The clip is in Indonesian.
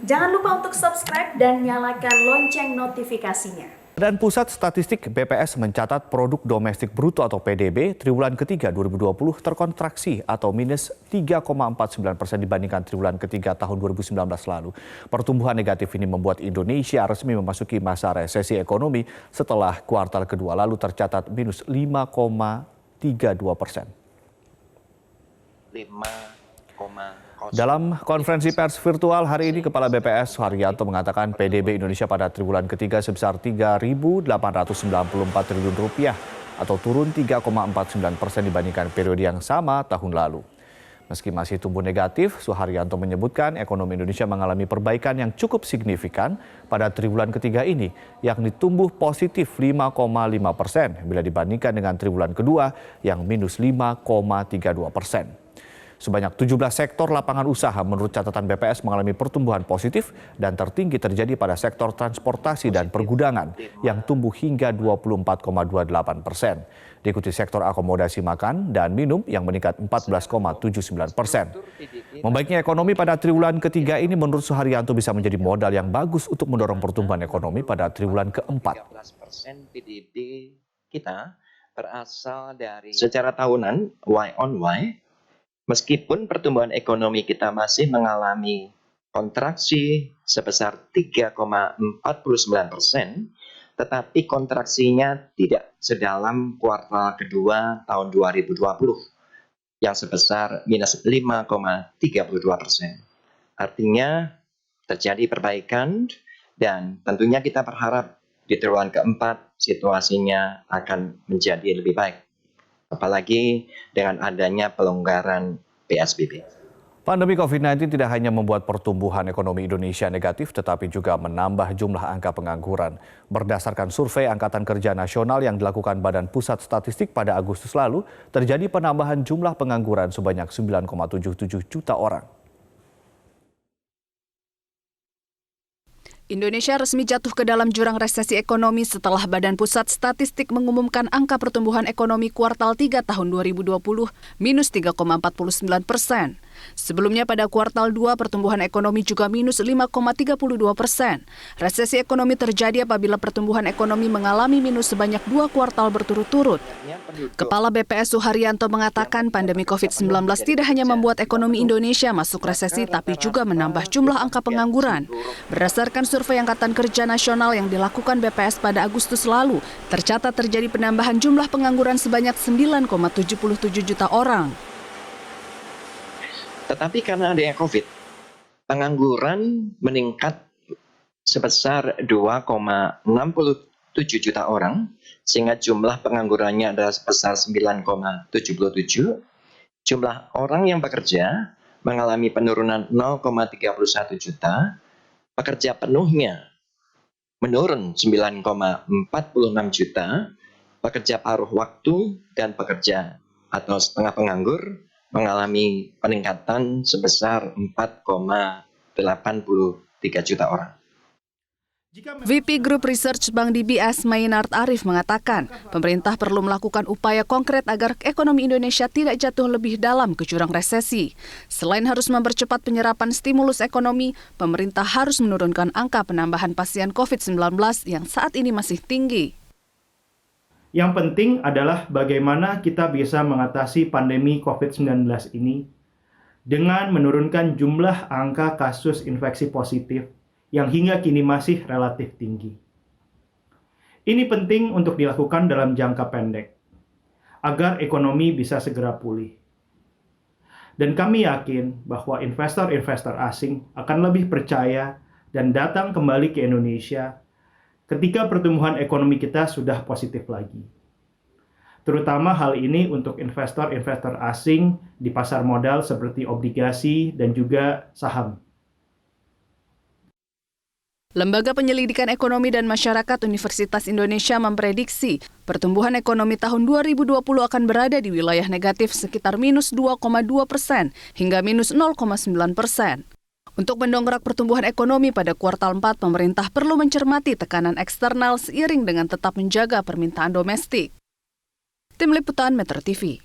Jangan lupa untuk subscribe dan nyalakan lonceng notifikasinya. Dan Pusat Statistik BPS mencatat produk domestik bruto atau PDB triwulan ketiga 2020 terkontraksi atau minus 3,49% dibandingkan triwulan ketiga tahun 2019 lalu. Pertumbuhan negatif ini membuat Indonesia resmi memasuki masa resesi ekonomi setelah kuartal kedua lalu tercatat minus 5,32%. Dalam konferensi pers virtual hari ini, Kepala BPS Suharyanto mengatakan PDB Indonesia pada triwulan ketiga sebesar Rp3.894 triliun atau turun 3,49% dibandingkan periode yang sama tahun lalu. Meski masih tumbuh negatif, Suharyanto menyebutkan ekonomi Indonesia mengalami perbaikan yang cukup signifikan pada triwulan ketiga ini, yakni tumbuh positif 5,5% bila dibandingkan dengan triwulan kedua yang minus 5,32%. Sebanyak 17 sektor lapangan usaha menurut catatan BPS mengalami pertumbuhan positif dan tertinggi terjadi pada sektor transportasi dan pergudangan yang tumbuh hingga 24,28%. Diikuti sektor akomodasi makan dan minum yang meningkat 14,79%. Membaiknya ekonomi pada triwulan ketiga ini menurut Suharyanto bisa menjadi modal yang bagus untuk mendorong pertumbuhan ekonomi pada triwulan keempat. 13% PDB kita berasal dari secara tahunan Y on Y. Meskipun pertumbuhan ekonomi kita masih mengalami kontraksi sebesar 3,49%, tetapi kontraksinya tidak sedalam kuartal kedua tahun 2020 yang sebesar minus 5,32%. Artinya terjadi perbaikan dan tentunya kita berharap di triwulan keempat situasinya akan menjadi lebih baik. Apalagi dengan adanya pelonggaran PSBB. Pandemi COVID-19 tidak hanya membuat pertumbuhan ekonomi Indonesia negatif, tetapi juga menambah jumlah angka pengangguran. Berdasarkan survei Angkatan Kerja Nasional yang dilakukan Badan Pusat Statistik pada Agustus lalu, terjadi penambahan jumlah pengangguran sebanyak 9,77 juta orang. Indonesia resmi jatuh ke dalam jurang resesi ekonomi setelah Badan Pusat Statistik mengumumkan angka pertumbuhan ekonomi kuartal 3 tahun 2020 minus 3,49%. Sebelumnya pada kuartal 2 pertumbuhan ekonomi juga minus 5,32%. Resesi ekonomi terjadi apabila pertumbuhan ekonomi mengalami minus sebanyak 2 kuartal berturut-turut. Kepala BPS Suharyanto mengatakan pandemi COVID-19 tidak hanya membuat ekonomi Indonesia masuk resesi tapi juga menambah jumlah angka pengangguran. Berdasarkan survei Angkatan Kerja Nasional yang dilakukan BPS pada Agustus lalu, tercatat terjadi penambahan jumlah pengangguran sebanyak 9,77 juta orang. Tetapi karena adanya COVID, pengangguran meningkat sebesar 2,67 juta orang, sehingga jumlah penganggurannya adalah sebesar 9,77. Jumlah orang yang bekerja mengalami penurunan 0,31 juta, pekerja penuhnya menurun 9,46 juta, pekerja paruh waktu dan pekerja atau setengah penganggur mengalami peningkatan sebesar 4,83 juta orang. VP Group Research Bank DBS Maynard Arif mengatakan, pemerintah perlu melakukan upaya konkret agar ekonomi Indonesia tidak jatuh lebih dalam ke jurang resesi. Selain harus mempercepat penyerapan stimulus ekonomi, pemerintah harus menurunkan angka penambahan pasien COVID-19 yang saat ini masih tinggi. Yang penting adalah bagaimana kita bisa mengatasi pandemi COVID-19 ini dengan menurunkan jumlah angka kasus infeksi positif yang hingga kini masih relatif tinggi. Ini penting untuk dilakukan dalam jangka pendek, agar ekonomi bisa segera pulih. Dan kami yakin bahwa investor-investor asing akan lebih percaya dan datang kembali ke Indonesia ketika pertumbuhan ekonomi kita sudah positif lagi. Terutama hal ini untuk investor-investor asing di pasar modal seperti obligasi dan juga saham. Lembaga Penyelidikan Ekonomi dan Masyarakat Universitas Indonesia memprediksi pertumbuhan ekonomi tahun 2020 akan berada di wilayah negatif sekitar minus 2,2% hingga minus 0,9%. Untuk mendongkrak pertumbuhan ekonomi pada kuartal 4, pemerintah perlu mencermati tekanan eksternal seiring dengan tetap menjaga permintaan domestik. Tim Liputan Metro TV.